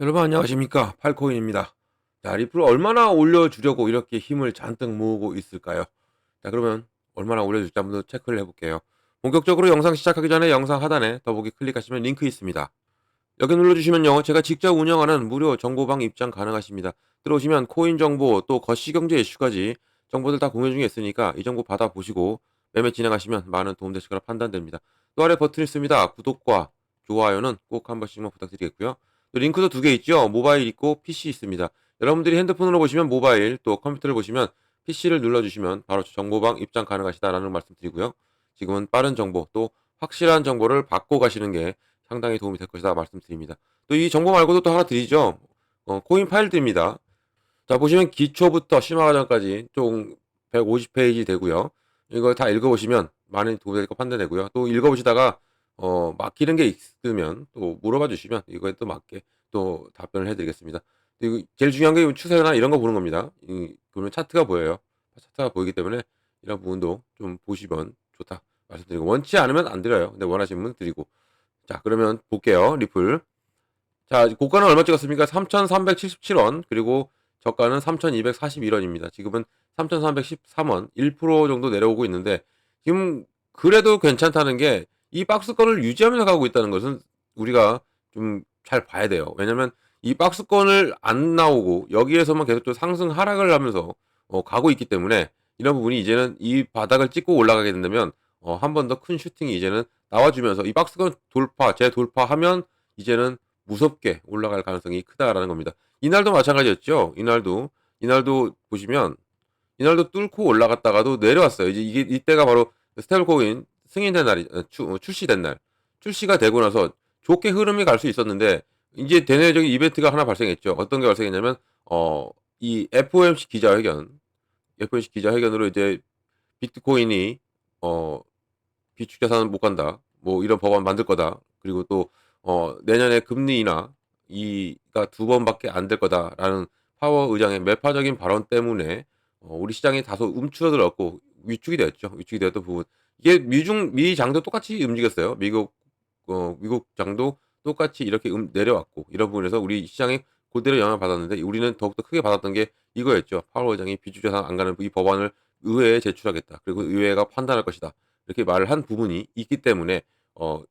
여러분 안녕하십니까? 팔코인입니다. 자, 리플을 얼마나 올려주려고 이렇게 힘을 잔뜩 모으고 있을까요? 자, 그러면 얼마나 올려줄지 한번 체크를 해볼게요. 본격적으로 영상 시작하기 전에 영상 하단에 더보기 클릭하시면 링크 있습니다. 여기 눌러주시면요, 제가 직접 운영하는 무료 정보방 입장 가능하십니다. 들어오시면 코인 정보 또 거시경제 이슈까지 정보들 다 공유 중에 있으니까 이 정보 받아보시고 매매 진행하시면 많은 도움 되실 거라 판단됩니다. 또 아래 버튼 있습니다. 구독과 좋아요는 꼭 한 번씩만 부탁드리겠고요. 또 링크도 두 개 있죠. 모바일 있고 PC 있습니다. 여러분들이 핸드폰으로 보시면 모바일, 또 컴퓨터를 보시면 PC를 눌러주시면 바로 정보방 입장 가능하시다라는 말씀 드리고요. 지금은 빠른 정보 또 확실한 정보를 받고 가시는 게 상당히 도움이 될 것이다 말씀드립니다. 또 이 정보 말고도 또 하나 드리죠. 코인 파일들입니다. 자, 보시면 기초부터 심화 과정까지 총 150페이지 되고요. 이거 다 읽어보시면 많은 도움이 될 거 판단되고요. 또 읽어보시다가 막히는 게 있으면 또 물어봐 주시면 이거에 또 맞게 또 답변을 해드리겠습니다. 그리고 제일 중요한 게 추세나 이런 거 보는 겁니다. 그러면 차트가 보여요. 차트가 보이기 때문에 이런 부분도 좀 보시면 좋다 말씀드리고, 원치 않으면 안 드려요. 근데 원하시는 분 드리고. 자, 그러면 볼게요. 리플. 자, 고가는 얼마 찍었습니까? 3,377원. 그리고 저가는 3,241원입니다. 지금은 3,313원, 1% 정도 내려오고 있는데, 지금 그래도 괜찮다는 게 이 박스권을 유지하면서 가고 있다는 것은 우리가 좀 잘 봐야 돼요. 왜냐면 이 박스권을 안 나오고 여기에서만 계속 또 상승 하락을 하면서 가고 있기 때문에, 이런 부분이 이제는 이 바닥을 찍고 올라가게 된다면 한 번 더 큰 슈팅이 이제는 나와주면서 이 박스권 돌파, 재돌파하면 이제는 무섭게 올라갈 가능성이 크다라는 겁니다. 이날도 마찬가지였죠. 이날도 보시면 이날도 뚫고 올라갔다가도 내려왔어요. 이제 이게 이때가 바로 스테이블 코인 승인된 날이 출시된 날. 출시가 되고 나서 좋게 흐름이 갈 수 있었는데 이제 대내적인 이벤트가 하나 발생했죠. 어떤 게 발생했냐면 이 FOMC 기자회견으로 이제 비트코인이 어 비축 자산은 못 간다. 뭐 이런 법안 만들 거다. 그리고 또 내년에 금리 인하 이가 두 번밖에 안 될 거다라는 파워 의장의 매파적인 발언 때문에 우리 시장이 다소 움츠러들었고 위축이 되었죠. 위축이 되었던 부분. 이게 미장도 똑같이 움직였어요. 미국 장도 똑같이 이렇게 내려왔고, 이런 부분에서 우리 시장이 그대로 영향을 받았는데 우리는 더욱더 크게 받았던 게 이거였죠. 파월 의장이 비축 자산 안 가는 이 법안을 의회에 제출하겠다. 그리고 의회가 판단할 것이다. 이렇게 말을 한 부분이 있기 때문에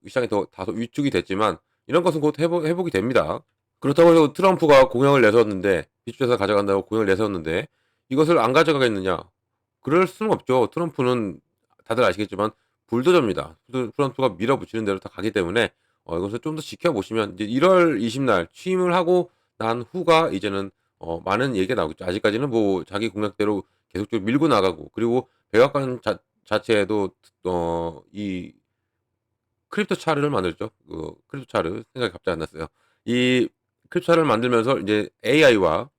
시장이 더 다소 위축이 됐지만 이런 것은 곧 회복이 됩니다. 그렇다고 해서 트럼프가 공약을 내세웠는데, 비축해서 가져간다고 공약을 내세웠는데 이것을 안 가져가겠느냐? 그럴 수는 없죠. 트럼프는 다들 아시겠지만 불도저입니다. 트럼프가 밀어붙이는 대로 다 가기 때문에 이것을 좀 더 지켜보시면, 이제 1월 20날 취임을 하고 난 후가 이제는 많은 얘기가 나오겠죠. 아직까지는 뭐 자기 공약대로 계속적으로 밀고 나가고, 그리고 백악관 자체에도 이 크립토 차르를 만들죠. 크립토 차르 생각이 갑자기 안 났어요. 이 크립토 차르를 만들면서 이제 AI와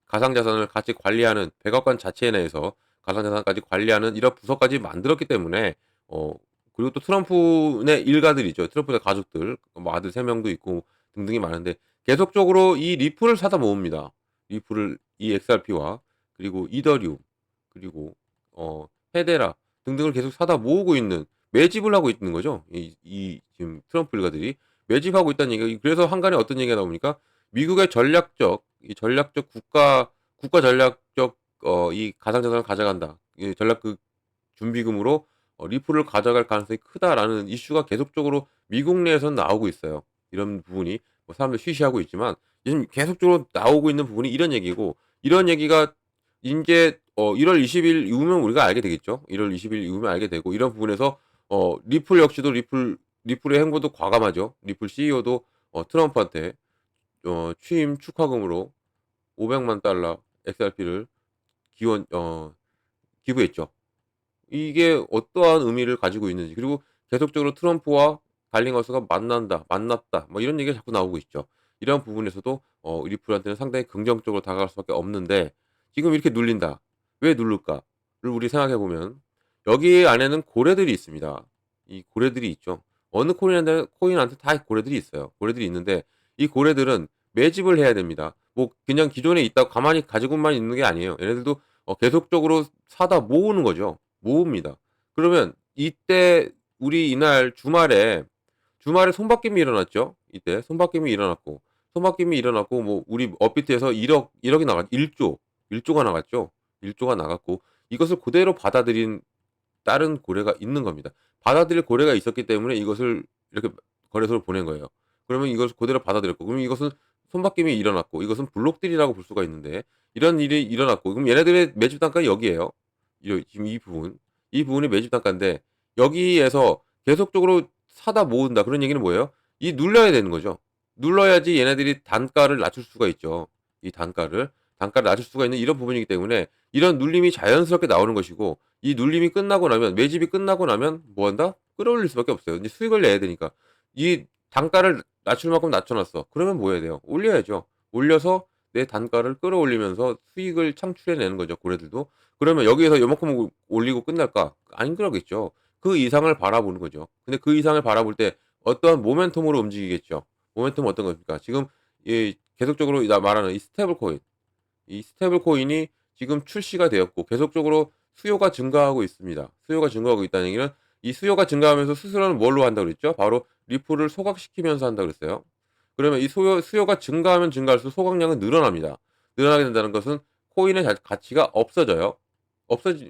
가상자산을 같이 관리하는 백악관 자체 내에서 가상자산까지 관리하는 이런 부서까지 만들었기 때문에 어 그리고 또 트럼프의 일가들이죠. 트럼프의 가족들, 뭐 아들 3명도 있고 등등이 많은데 계속적으로 이 리플을 사다 모읍니다. 리플을 이 XRP와 그리고 이더리움 그리고 헤데라 등등을 계속 사다 모으고 있는, 매집을 하고 있는 거죠. 이 지금 트럼프 일가들이 매집하고 있다는 얘기가. 그래서 한간에 어떤 얘기가 나오니까 미국의 전략적 국가 전략적 이 가상자산을 가져간다. 이 전략 그 준비금으로 리플을 가져갈 가능성이 크다라는 이슈가 계속적으로 미국 내에서 나오고 있어요. 이런 부분이 뭐 사람들 쉬쉬하고 있지만 지금 계속적으로 나오고 있는 부분이 이런 얘기고, 이런 얘기가 인제 1월 20일 이후면 우리가 알게 되겠죠. 1월 20일 이후면 알게 되고, 이런 부분에서 리플 역시도 리플의 행보도 과감하죠. 리플 CEO도 트럼프한테 취임 축하금으로 $500만 XRP를 기원 기부했죠. 이게 어떠한 의미를 가지고 있는지, 그리고 계속적으로 트럼프와 달링하우스가 만났다 뭐 이런 얘기가 자꾸 나오고 있죠. 이런 부분에서도 리플한테는 상당히 긍정적으로 다가갈 수밖에 없는데 지금 이렇게 눌린다. 왜 누를까?를 우리 생각해 보면 여기 안에는 고래들이 있습니다. 이 고래들이 있죠. 어느 코인한테 다 고래들이 있어요. 고래들이 있는데 이 고래들은 매집을 해야 됩니다. 뭐 그냥 기존에 있다고 가만히 가지고만 있는 게 아니에요. 얘네들도 계속적으로 사다 모으는 거죠. 모읍니다. 그러면 이때 우리 이날 주말에 손바뀜이 일어났죠. 이때 손바뀜이 일어났고, 토막김이 일어났고 뭐 우리 업비트에서 1억이 나갔 1조가 나갔죠. 1조가 나갔고 이것을 그대로 받아들인 다른 고래가 있는 겁니다. 받아들일 고래가 있었기 때문에 이것을 이렇게 거래소로 보낸 거예요. 그러면 이것을 그대로 받아들였고 그럼 이것은 손바뀜이 일어났고 이것은 블록딜이라고 볼 수가 있는데 이런 일이 일어났고 그럼 얘네들의 매집 단가가 여기에요. 지금 이 부분. 이 부분이 매집 단가인데 여기에서 계속적으로 사다 모은다. 그런 얘기는 뭐예요? 이 눌려야 되는 거죠. 눌러야지 얘네들이 단가를 낮출 수가 있죠. 이 단가를 낮출 수가 있는 이런 부분이기 때문에 이런 눌림이 자연스럽게 나오는 것이고 이 눌림이 끝나고 나면 매집이 끝나고 나면 뭐 한다? 끌어올릴 수밖에 없어요. 이제 수익을 내야 되니까. 이 단가를 낮출 만큼 낮춰놨어. 그러면 뭐 해야 돼요? 올려야죠. 올려서 내 단가를 끌어올리면서 수익을 창출해내는 거죠. 고래들도. 그러면 여기에서 요만큼 올리고 끝날까? 안 그러겠죠. 그 이상을 바라보는 거죠. 근데 그 이상을 바라볼 때 어떠한 모멘텀으로 움직이겠죠. 모멘텀은 어떤 겁니까? 지금 이 계속적으로 나 말하는 이 스테이블 코인. 이 스테이블 코인이 지금 출시가 되었고 계속적으로 수요가 증가하고 있습니다. 수요가 증가하고 있다는 얘기는 이 수요가 증가하면서 스스로는 뭘로 한다고 그랬죠? 바로 리플을 소각시키면서 한다고 그랬어요. 그러면 이 수요가 증가하면 증가할수록 소각량은 늘어납니다. 늘어나게 된다는 것은 코인의 가치가 없어져요.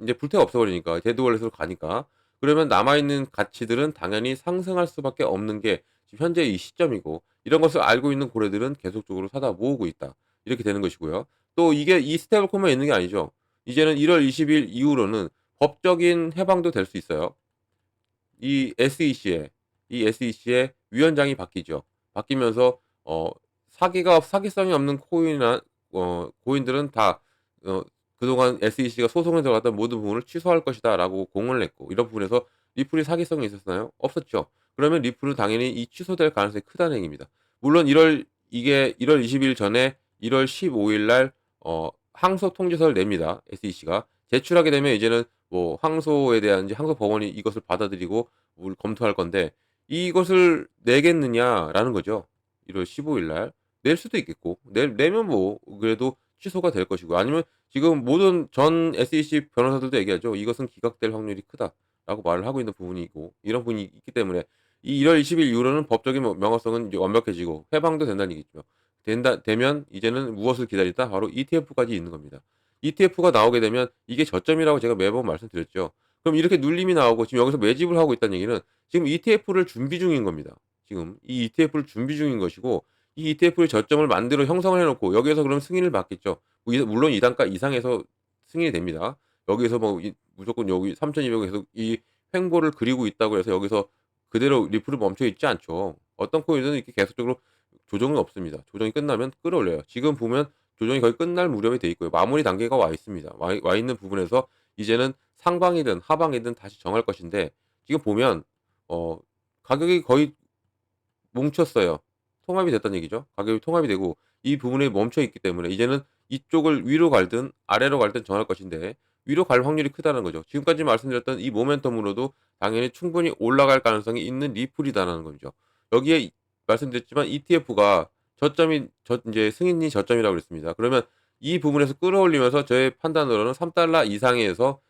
이제 불태가 없어버리니까 데드월렛으로 가니까 그러면 남아있는 가치들은 당연히 상승할 수밖에 없는 게 지금 현재 이 시점이고 이런 것을 알고 있는 고래들은 계속적으로 사다 모으고 있다. 이렇게 되는 것이고요. 또 이게 이 스테이블코인만 있는 게 아니죠. 이제는 1월 20일 이후로는 법적인 해방도 될 수 있어요. 이 SEC에 위원장이 바뀌죠. 바뀌면서 사기성이 없는 코인이나 고인들은 다 그동안 SEC가 소송에 들어갔던 모든 부분을 취소할 것이다라고 공언을 했고 이런 부분에서 리플이 사기성이 있었나요? 없었죠. 그러면 리플은 당연히 이 취소될 가능성이 크다는 얘기입니다. 물론 이게 1월 20일 전에 1월 15일 날 항소 통지서를 냅니다. SEC가 제출하게 되면 이제는 뭐 항소에 대한 이제 항소 법원이 이것을 받아들이고 검토할 건데 이것을 내겠느냐라는 거죠. 1월 15일 날 낼 수도 있겠고 내면 뭐 그래도 취소가 될 것이고 아니면 지금 모든 전 SEC 변호사들도 얘기하죠. 이것은 기각될 확률이 크다라고 말을 하고 있는 부분이고 이런 부분이 있기 때문에 이 1월 20일 이후로는 법적인 명확성은 이제 완벽해지고 해방도 된다는 얘기죠. 되면 이제는 무엇을 기다리다 바로 ETF까지 있는 겁니다. ETF가 나오게 되면 이게 저점이라고 제가 매번 말씀드렸죠. 그럼 이렇게 눌림이 나오고 지금 여기서 매집을 하고 있다는 얘기는 지금 ETF를 준비 중인 겁니다. 지금 이 ETF를 준비 중인 것이고 이 ETF의 저점을 만들어 형성을 해놓고 여기에서 그럼 승인을 받겠죠. 물론 이 단가 이상에서 승인이 됩니다. 여기에서 뭐 무조건 여기 3,200에서 이 횡보를 그리고 있다고 해서 여기서 그대로 리플을 멈춰 있지 않죠. 어떤 코인은 이렇게 계속적으로 조정이 없습니다. 조정이 끝나면 끌어올려요. 지금 보면 조정이 거의 끝날 무렵이 돼 있고요. 마무리 단계가 와 있습니다. 와 있는 부분에서 이제는 상방이든 하방이든 다시 정할 것인데 지금 보면 어 가격이 거의 뭉쳤어요. 통합이 됐다는 얘기죠. 가격이 통합이 되고 이 부분에 멈춰 있기 때문에 이제는 이쪽을 위로 갈든 아래로 갈든 정할 것인데 위로 갈 확률이 크다는 거죠. 지금까지 말씀드렸던 이 모멘텀으로도 당연히 충분히 올라갈 가능성이 있는 리플이다라는 거죠. 여기에 말씀드렸지만 ETF가 이제 승인이 저점이라고 그랬습니다. 그러면 이 부분에서 끌어올리면서 저의 판단으로는 3달러 이상에서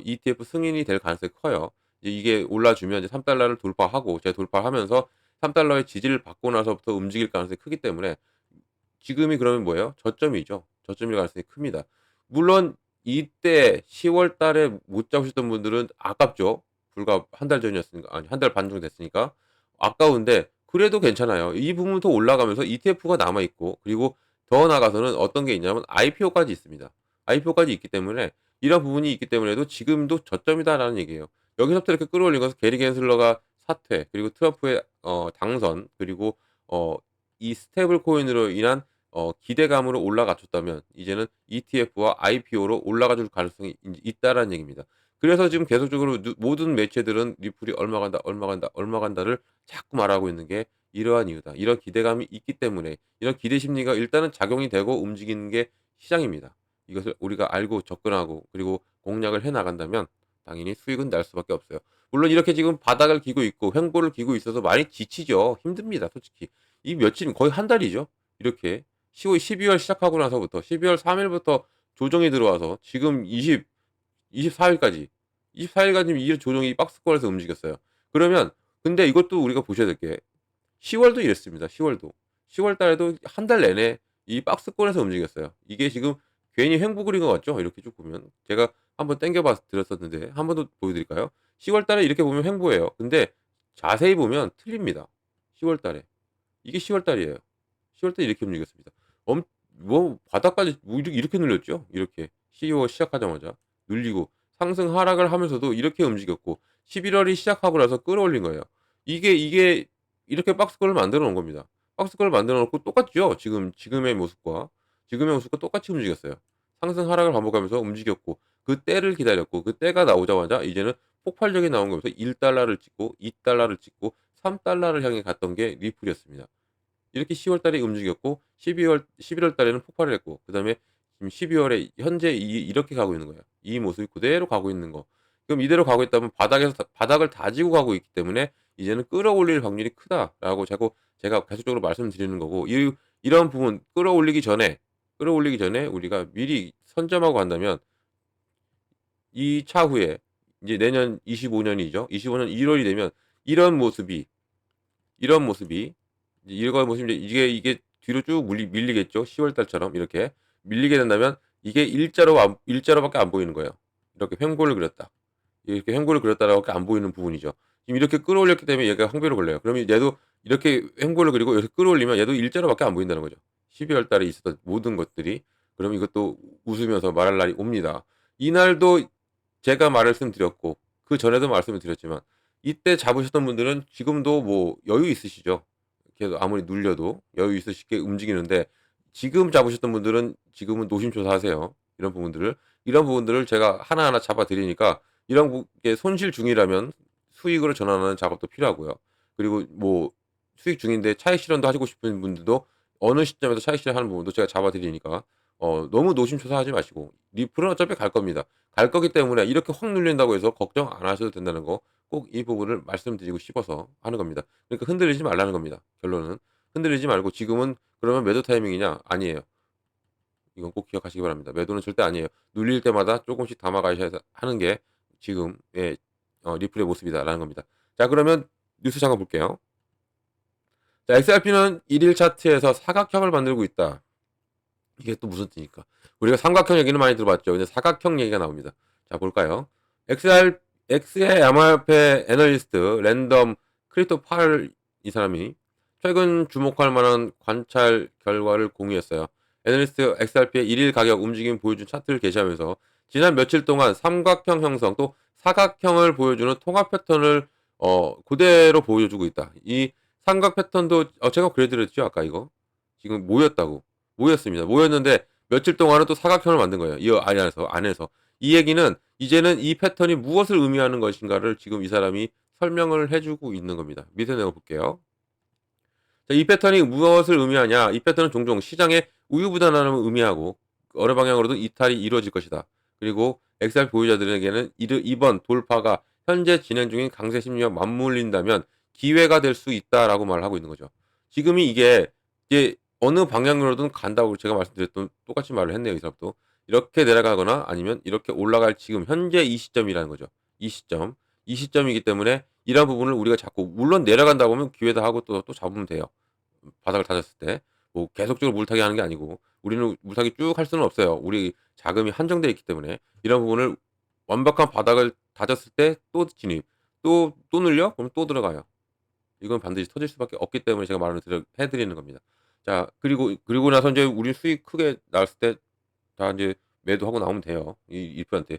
ETF 승인이 될 가능성이 커요. 이게 올라주면 이제 3달러를 돌파하고 제가 돌파하면서 3달러의 지지를 받고 나서부터 움직일 가능성이 크기 때문에 지금이 그러면 뭐예요? 저점이죠. 저점일 가능성이 큽니다. 물론 이때 10월 달에 못 잡으셨던 분들은 아깝죠. 불과 한 달 전이었으니까 아니 한 달 반 정도 됐으니까 아까운데 그래도 괜찮아요. 이 부분 더 올라가면서 ETF가 남아 있고 그리고 더 나아가서는 어떤 게 있냐면 IPO까지 있습니다. IPO까지 있기 때문에 이런 부분이 있기 때문에도 지금도 저점이다라는 얘기예요. 여기서부터 이렇게 끌어올린 것은 게리 겐슬러가 사퇴 그리고 트럼프의 당선 그리고 어 이 스테이블 코인으로 인한 기대감으로 올라가줬다면 이제는 ETF와 IPO로 올라가 줄 가능성이 있다라는 얘기입니다. 그래서 지금 계속적으로 모든 매체들은 리플이 얼마 간다, 얼마 간다, 얼마 간다를 자꾸 말하고 있는 게 이러한 이유다. 이런 기대감이 있기 때문에 이런 기대 심리가 일단은 작용이 되고 움직이는 게 시장입니다. 이것을 우리가 알고 접근하고 그리고 공략을 해 나간다면 당연히 수익은 날 수밖에 없어요. 물론 이렇게 지금 바닥을 기고 있고 횡보를 기고 있어서 많이 지치죠. 힘듭니다, 솔직히. 이 며칠 거의 한 달이죠. 이렇게 12월 시작하고 나서부터 12월 3일부터 조정이 들어와서 지금 24일까지 24일까지 이 조정이 박스권에서 움직였어요. 그러면 근데 이것도 우리가 보셔야 될 게 10월도 이랬습니다. 10월도. 10월 달에도 한 달 내내 이 박스권에서 움직였어요. 이게 지금 괜히 횡보 그린 것 같죠? 이렇게 쭉 보면. 제가 한번 당겨 봐 드렸었는데 한 번 더 보여 드릴까요? 10월 달에 이렇게 보면 횡보예요. 근데 자세히 보면 틀립니다. 10월 달에. 이게 10월 달이에요. 10월 달에 이렇게 움직였습니다. 뭐 바닥까지 뭐 이렇게 눌렸죠? 이렇게 12월 시작하자마자 눌리고 상승 하락을 하면서도 이렇게 움직였고 11월이 시작하고 나서 끌어올린 거예요. 이게 이렇게 박스권을 만들어 놓은 겁니다. 박스권을 만들어 놓고 똑같죠? 지금의 모습과 똑같이 움직였어요. 상승 하락을 반복하면서 움직였고 그 때를 기다렸고 그 때가 나오자마자 이제는 폭발적이 나온 거면서 1달러를 찍고 2달러를 찍고 3달러를 향해 갔던 게 리플이었습니다. 이렇게 10월 달에 움직였고 11월 달에는 폭발을 했고 그다음에 지금 12월에 현재 이렇게 가고 있는 거예요. 이 모습이 그대로 가고 있는 거. 그럼 이대로 가고 있다면 바닥을 다지고 가고 있기 때문에 이제는 끌어올릴 확률이 크다라고 자꾸 제가 계속적으로 말씀드리는 거고 이런 부분 끌어올리기 전에 우리가 미리 선점하고 간다면 이 차후에 이제 내년 25년이죠. 25년 1월이 되면 이런 모습이 이런 모습이 이런 모습이 이게 뒤로 쭉 밀리겠죠. 10월 달처럼 이렇게 밀리게 된다면 이게 일자로밖에 안 보이는 거예요. 이렇게 횡보를 그렸다. 이렇게 횡보를 그렸다라고밖에 안 보이는 부분이죠. 지금 이렇게 끌어올렸기 때문에 얘가 황배로 걸려요. 그러면 얘도 이렇게 횡보를 그리고 이렇게 끌어올리면 얘도 일자로밖에 안 보인다는 거죠. 12월 달에 있었던 모든 것들이 그러면 이것도 웃으면서 말할 날이 옵니다. 이날도 제가 말씀드렸고 그전에도 말씀을 드렸지만 이때 잡으셨던 분들은 지금도 뭐 여유 있으시죠. 이렇게 아무리 눌려도 여유 있으시게 움직이는데 지금 잡으셨던 분들은 지금은 노심초사하세요. 이런 부분들을 제가 하나하나 잡아 드리니까 게 손실 중이라면 수익으로 전환하는 작업도 필요하고요. 그리고 뭐 수익 중인데 차익 실현도 하시고 싶은 분들도 어느 시점에서 차익 실현하는 부분도 제가 잡아 드리니까 너무 노심초사하지 마시고 리플은 어차피 갈 겁니다. 갈 거기 때문에 이렇게 확 눌린다고 해서 걱정 안 하셔도 된다는 거 꼭 이 부분을 말씀드리고 싶어서 하는 겁니다. 그러니까 흔들리지 말라는 겁니다. 결론은. 흔들리지 말고 지금은 그러면 매도 타이밍이냐? 아니에요. 이건 꼭 기억하시기 바랍니다. 매도는 절대 아니에요. 눌릴 때마다 조금씩 담아 가셔야 하는 게 지금의 리플의 모습이다라는 겁니다. 자, 그러면 뉴스 잠깐 볼게요. 자, XRP는 1일 차트에서 사각형을 만들고 있다. 이게 또 무슨 뜻입니까? 우리가 삼각형 얘기는 많이 들어봤죠. 근데 사각형 얘기가 나옵니다. 자, 볼까요? X의 암호화폐 애널리스트 랜덤 크리토 팔 이 사람이 최근 주목할 만한 관찰 결과를 공유했어요. 애널리스트 XRP의 1일 가격 움직임 보여준 차트를 게시하면서 지난 며칠 동안 삼각형 형성 또 사각형을 보여주는 통합 패턴을 그대로 보여주고 있다. 이 삼각 패턴도 제가 그려드렸죠 아까 이거 지금 모였습니다. 모였는데 며칠 동안은 또 사각형을 만든 거예요. 이 안에서 이 얘기는 이제는 이 패턴이 무엇을 의미하는 것인가를 지금 이 사람이 설명을 해주고 있는 겁니다. 밑에 내가 볼게요. 자, 이 패턴이 무엇을 의미하냐? 이 패턴은 종종 시장의 우유부단함을 의미하고 어느 방향으로든 이탈이 이루어질 것이다. 그리고 XR 보유자들에게는 이번 돌파가 현재 진행 중인 강세 심리와 맞물린다면 기회가 될 수 있다라고 말을 하고 있는 거죠. 지금이 이게 이제 어느 방향으로든 간다고 제가 말씀드렸던 똑같이 말을 했네요. 이 사람도. 이렇게 내려가거나 아니면 이렇게 올라갈 지금 현재 이 시점이라는 거죠. 이 시점. 이 시점이기 때문에 이런 부분을 우리가 자꾸 물론 내려간다 보면 기회다 하고 또 잡으면 돼요. 바닥을 다졌을 때. 뭐 계속적으로 물타기 하는 게 아니고 우리는 물타기 쭉 할 수는 없어요. 우리 자금이 한정되어 있기 때문에 이런 부분을 완벽한 바닥을 다졌을 때 또 진입. 또 늘려? 그럼 또 들어가요. 이건 반드시 터질 수밖에 없기 때문에 제가 말을 해 드리는 겁니다. 자, 그리고 나서 인제 우리 수익 크게 났을 때 다 인제 매도하고 나오면 돼요. 이 1%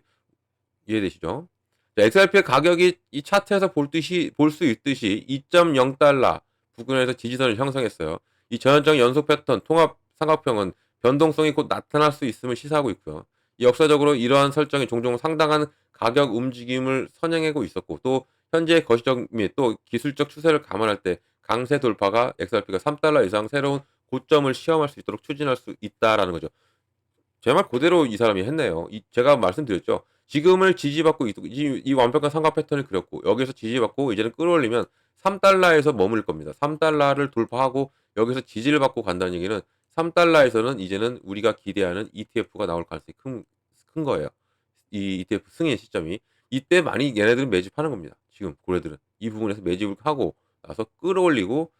이해되시죠? 자, XRP의 가격이 이 차트에서 볼 수 있듯이 2.0달러 부근에서 지지선을 형성했어요. 이 전형적 연속 패턴 통합 삼각형은 변동성이 곧 나타날 수 있음을 시사하고 있고요. 역사적으로 이러한 설정이 종종 상당한 가격 움직임을 선행하고 있었고 또 현재의 거시적 및 또 기술적 추세를 감안할 때 강세 돌파가 XRP가 3달러 이상 새로운 고점을 시험할 수 있도록 추진할 수 있다라는 거죠. 제 말 그대로 이 사람이 했네요. 제가 말씀드렸죠. 지금을 지지받고 이 완벽한 삼각 패턴을 그렸고 여기서 지지받고 이제는 끌어올리면 3달러에서 머물 겁니다. 3달러를 돌파하고 여기서 지지를 받고 간다는 얘기는 3달러에서는 이제는 우리가 기대하는 ETF가 나올 가능성이 큰 거예요. 이 ETF 승인 시점이. 이때 많이 얘네들은 매집하는 겁니다. 지금 고래들은. 이 부분에서 매집을 하고 나서 끌어올리고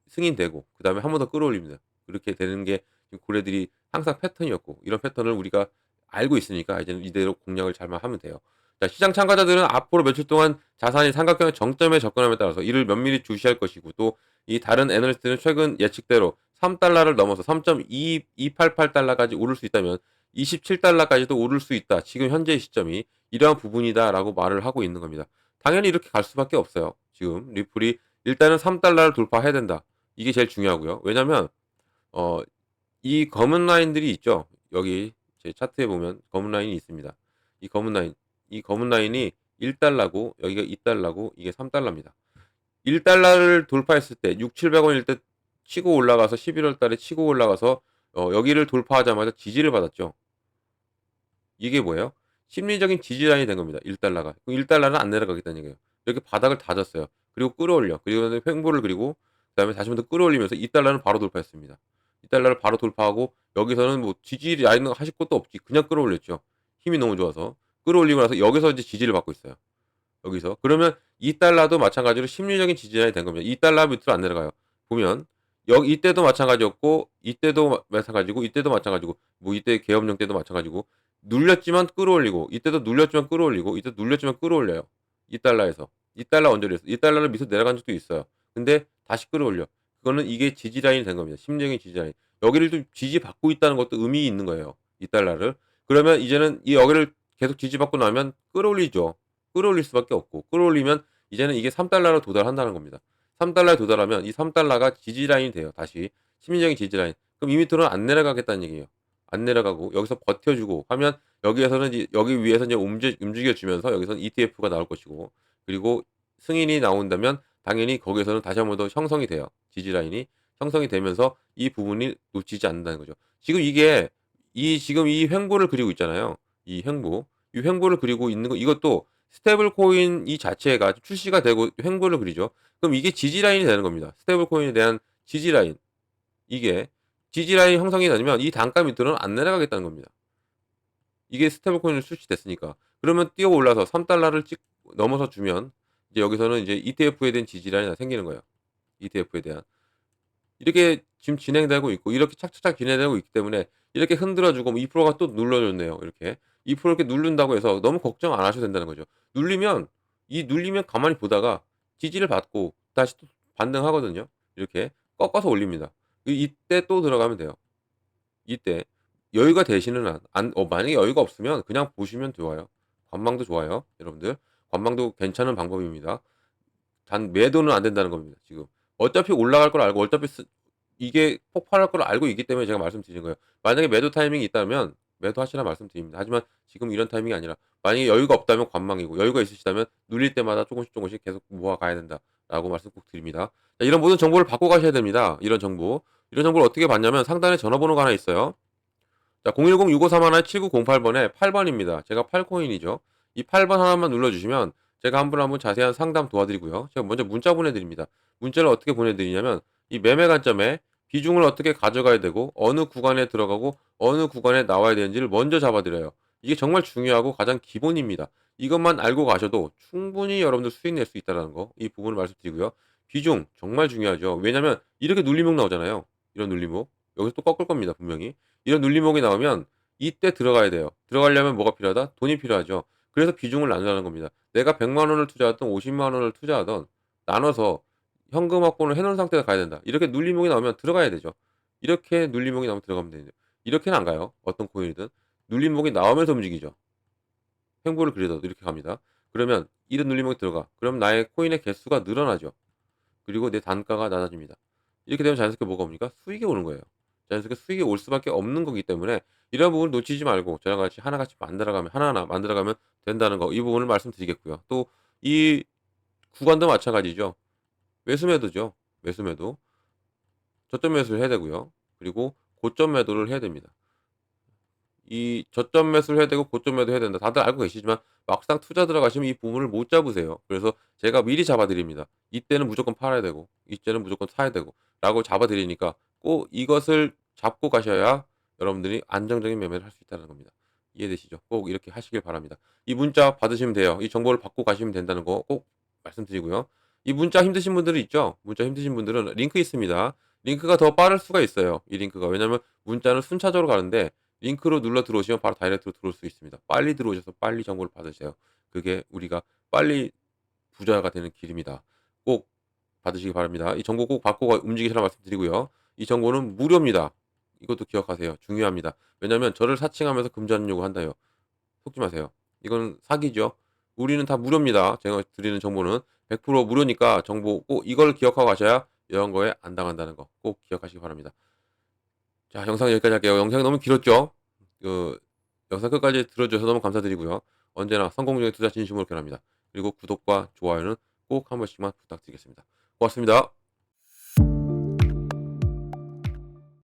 승인되고 그다음에 한 번 더 끌어올립니다. 그렇게 되는 게 지금 고래들이 항상 패턴이었고 이런 패턴을 우리가 알고 있으니까 이제는 이대로 공략을 잘만 하면 돼요. 자, 시장 참가자들은 앞으로 며칠 동안 자산이 삼각형의 정점에 접근함에 따라서 이를 면밀히 주시할 것이고 또 이 다른 애널리스트는 최근 예측대로 3달러를 넘어서 3.2288달러까지 오를 수 있다면 27달러까지도 오를 수 있다. 지금 현재의 시점이 이러한 부분이다라고 말을 하고 있는 겁니다. 당연히 이렇게 갈 수밖에 없어요. 지금 리플이 일단은 3달러를 돌파해야 된다. 이게 제일 중요하고요. 왜냐면 어 이 검은 라인들이 있죠. 여기 제 차트에 보면 검은 라인이 있습니다. 이 검은 라인, 이 검은 라인이 1달러고 여기가 2달러고 이게 3달러입니다. 1달러를 돌파했을 때 6,700원일 때 치고 올라가서 11월 달에 치고 올라가서 여기를 돌파하자마자 지지를 받았죠. 이게 뭐예요? 심리적인 지지 라인이 된 겁니다. 1달러가. 그럼 1달러는 안 내려가겠다는 얘기예요. 이렇게 바닥을 다졌어요. 그리고 끌어올려. 그리고 횡보를 그리고 그다음에 다시 한번 더 끌어올리면서 2달러는 바로 돌파했습니다. 2달러를 바로 돌파하고 여기서는 뭐 지지 라인 하실 것도 없지. 그냥 끌어올렸죠. 힘이 너무 좋아서. 끌어올리고 나서 여기서 이제 지지를 받고 있어요. 여기서. 그러면 2달러도 마찬가지로 심리적인 지지 라인이 된 겁니다. 2달러 밑으로 안 내려가요. 보면 여기 이때도 마찬가지였고 이때도 마찬가지고 이때도 마찬가지고 뭐 이때 계엄령 때도 마찬가지고 눌렸지만 끌어올리고 이때도 눌렸지만 끌어올리고 이때도 눌렸지만 끌어올려요. 2달러에서. 2달러 언저리에서. 2달러를 밑으로 내려간 적도 있어요. 근데 다시 끌어올려. 그거는 이게 지지 라인이 된 겁니다. 심리적인 지지 라인. 여기를 좀 지지받고 있다는 것도 의미 있는 거예요. 2달러를. 그러면 이제는 이 여기를 계속 지지받고 나면 끌어올리죠. 끌어올릴 수밖에 없고 끌어올리면 이제는 이게 3달러로 도달한다는 겁니다. 3달러에 도달하면 이 3달러가 지지 라인이 돼요. 다시 심리적인 지지 라인. 그럼 이 밑으로는 안 내려가겠다는 얘기예요. 안 내려가고 여기서 버텨주고 하면 여기에서는 이제 여기 위에서 이제 움직여 주면서 여기서는 ETF가 나올 것이고 그리고 승인이 나온다면 당연히 거기에서는 다시 한 번 더 형성이 돼요. 지지 라인이 형성이 되면서 이 부분이 놓치지 않는다는 거죠. 지금 이게 지금 이 횡보를 그리고 있잖아요. 이 횡보. 이 횡보를 그리고 있는 거 이것도 스테이블 코인 이 자체가 출시가 되고 횡보를 그리죠. 그럼 이게 지지 라인이 되는 겁니다. 스테이블 코인에 대한 지지 라인. 이게 지지 라인 형성이 되면 이 단가 밑으로는 안 내려가겠다는 겁니다. 이게 스테이블 코인으로 출시됐으니까. 그러면 뛰어 올라서 3달러를 찍 넘어서 주면 이제 여기서는 이제 ETF에 대한 지지 라인이 생기는 거예요. ETF에 대한. 이렇게 지금 진행되고 있고 이렇게 착착착 진행되고 있기 때문에 이렇게 흔들어 주고 2%가 또 눌러 줬네요. 이렇게. 2% 이렇게 누른다고 해서 너무 걱정 안 하셔도 된다는 거죠. 눌리면 눌리면 가만히 보다가 지지를 받고 다시 또 반등하거든요. 이렇게 꺾어서 올립니다. 이때 또 들어가면 돼요. 이때 여유가 되시는 만약에 여유가 없으면 그냥 보시면 좋아요. 관망도 좋아요, 여러분들. 관망도 괜찮은 방법입니다. 단 매도는 안 된다는 겁니다, 지금. 어차피 올라갈 걸 알고 어차피 이게 폭발할 걸 알고 있기 때문에 제가 말씀드린 거예요. 만약에 매도 타이밍이 있다면 매도하시라 말씀드립니다. 하지만 지금 이런 타이밍이 아니라 만약에 여유가 없다면 관망이고 여유가 있으시다면 눌릴 때마다 조금씩 계속 모아 가야 된다라고 말씀 꼭 드립니다. 자, 이런 모든 정보를 받고 가셔야 됩니다. 이런 정보. 이런 정보를 어떻게 받냐면 상단에 전화번호가 하나 있어요. 자, 010-6531-7908번에 8번입니다. 제가 8코인이죠. 이 8번 하나만 눌러주시면 제가 한 분 한 분 자세한 상담 도와드리고요. 제가 먼저 문자 보내드립니다. 문자를 어떻게 보내드리냐면 이 매매 관점에 비중을 어떻게 가져가야 되고 어느 구간에 들어가고 어느 구간에 나와야 되는지를 먼저 잡아드려요. 이게 정말 중요하고 가장 기본입니다. 이것만 알고 가셔도 충분히 여러분들 수익 낼 수 있다는 거, 이 부분을 말씀드리고요. 비중 정말 중요하죠. 왜냐면 이렇게 눌림목 나오잖아요. 이런 눌림목. 여기서 또 꺾을 겁니다. 분명히. 이런 눌림목이 나오면 이때 들어가야 돼요. 들어가려면 뭐가 필요하다? 돈이 필요하죠. 그래서 비중을 나누라는 겁니다. 내가 100만 원을 투자하든 50만 원을 투자하든 나눠서 현금 확보를 해 놓은 상태에서 가야 된다. 이렇게 눌림목이 나오면 들어가야 되죠. 이렇게 눌림목이 나오면 들어가면 되죠. 이렇게는 안 가요. 어떤 코인이든. 눌림목이 나오면서 움직이죠. 횡보를 그리더라도 이렇게 갑니다. 그러면 이런 눌림목이 들어가. 그럼 나의 코인의 개수가 늘어나죠. 그리고 내 단가가 낮아집니다. 이렇게 되면 자연스럽게 뭐가 옵니까? 수익이 오는 거예요. 자연스럽게 수익이 올 수밖에 없는 거기 때문에 이런 부분 놓치지 말고 저랑 같이 하나같이 만들어가면 하나하나 만들어가면 된다는 거 이 부분을 말씀드리겠고요. 또 이 구간도 마찬가지죠. 매수매도죠. 매수매도. 저점 매수를 해야 되고요. 그리고 고점 매도를 해야 됩니다. 이 저점 매수를 해야 되고 고점 매도 해야 된다. 다들 알고 계시지만 막상 투자 들어가시면 이 부분을 못 잡으세요. 그래서 제가 미리 잡아 드립니다. 이때는 무조건 팔아야 되고 이때는 무조건 사야 되고 라고 잡아 드리니까 꼭 이것을 잡고 가셔야 여러분들이 안정적인 매매를 할 수 있다는 겁니다. 이해되시죠? 꼭 이렇게 하시길 바랍니다. 이 문자 받으시면 돼요. 이 정보를 받고 가시면 된다는 거 꼭 말씀드리고요. 이 문자 힘드신 분들은 있죠. 문자 힘드신 분들은 링크 있습니다. 링크가 더 빠를 수가 있어요. 이 링크가. 왜냐면 문자는 순차적으로 가는데 링크로 눌러 들어오시면 바로 다이렉트로 들어올 수 있습니다. 빨리 들어오셔서 빨리 정보를 받으세요. 그게 우리가 빨리 부자가 되는 길입니다. 꼭 받으시기 바랍니다. 이 정보 꼭 받고 움직이시라 말씀드리고요. 이 정보는 무료입니다. 이것도 기억하세요. 중요합니다. 왜냐면 저를 사칭하면서 금전 요구한다요. 속지 마세요. 이건 사기죠. 우리는 다 무료입니다. 제가 드리는 정보는 100% 무료니까 정보 꼭 이걸 기억하고 가셔야 이런 거에 안 당한다는 거 꼭 기억하시기 바랍니다. 자, 영상 여기까지 할게요. 영상이 너무 길었죠? 그 영상 끝까지 들어주셔서 너무 감사드리고요. 언제나 성공적인 투자 진심으로 기원합니다. 그리고 구독과 좋아요는 꼭 한 번씩만 부탁드리겠습니다. 고맙습니다.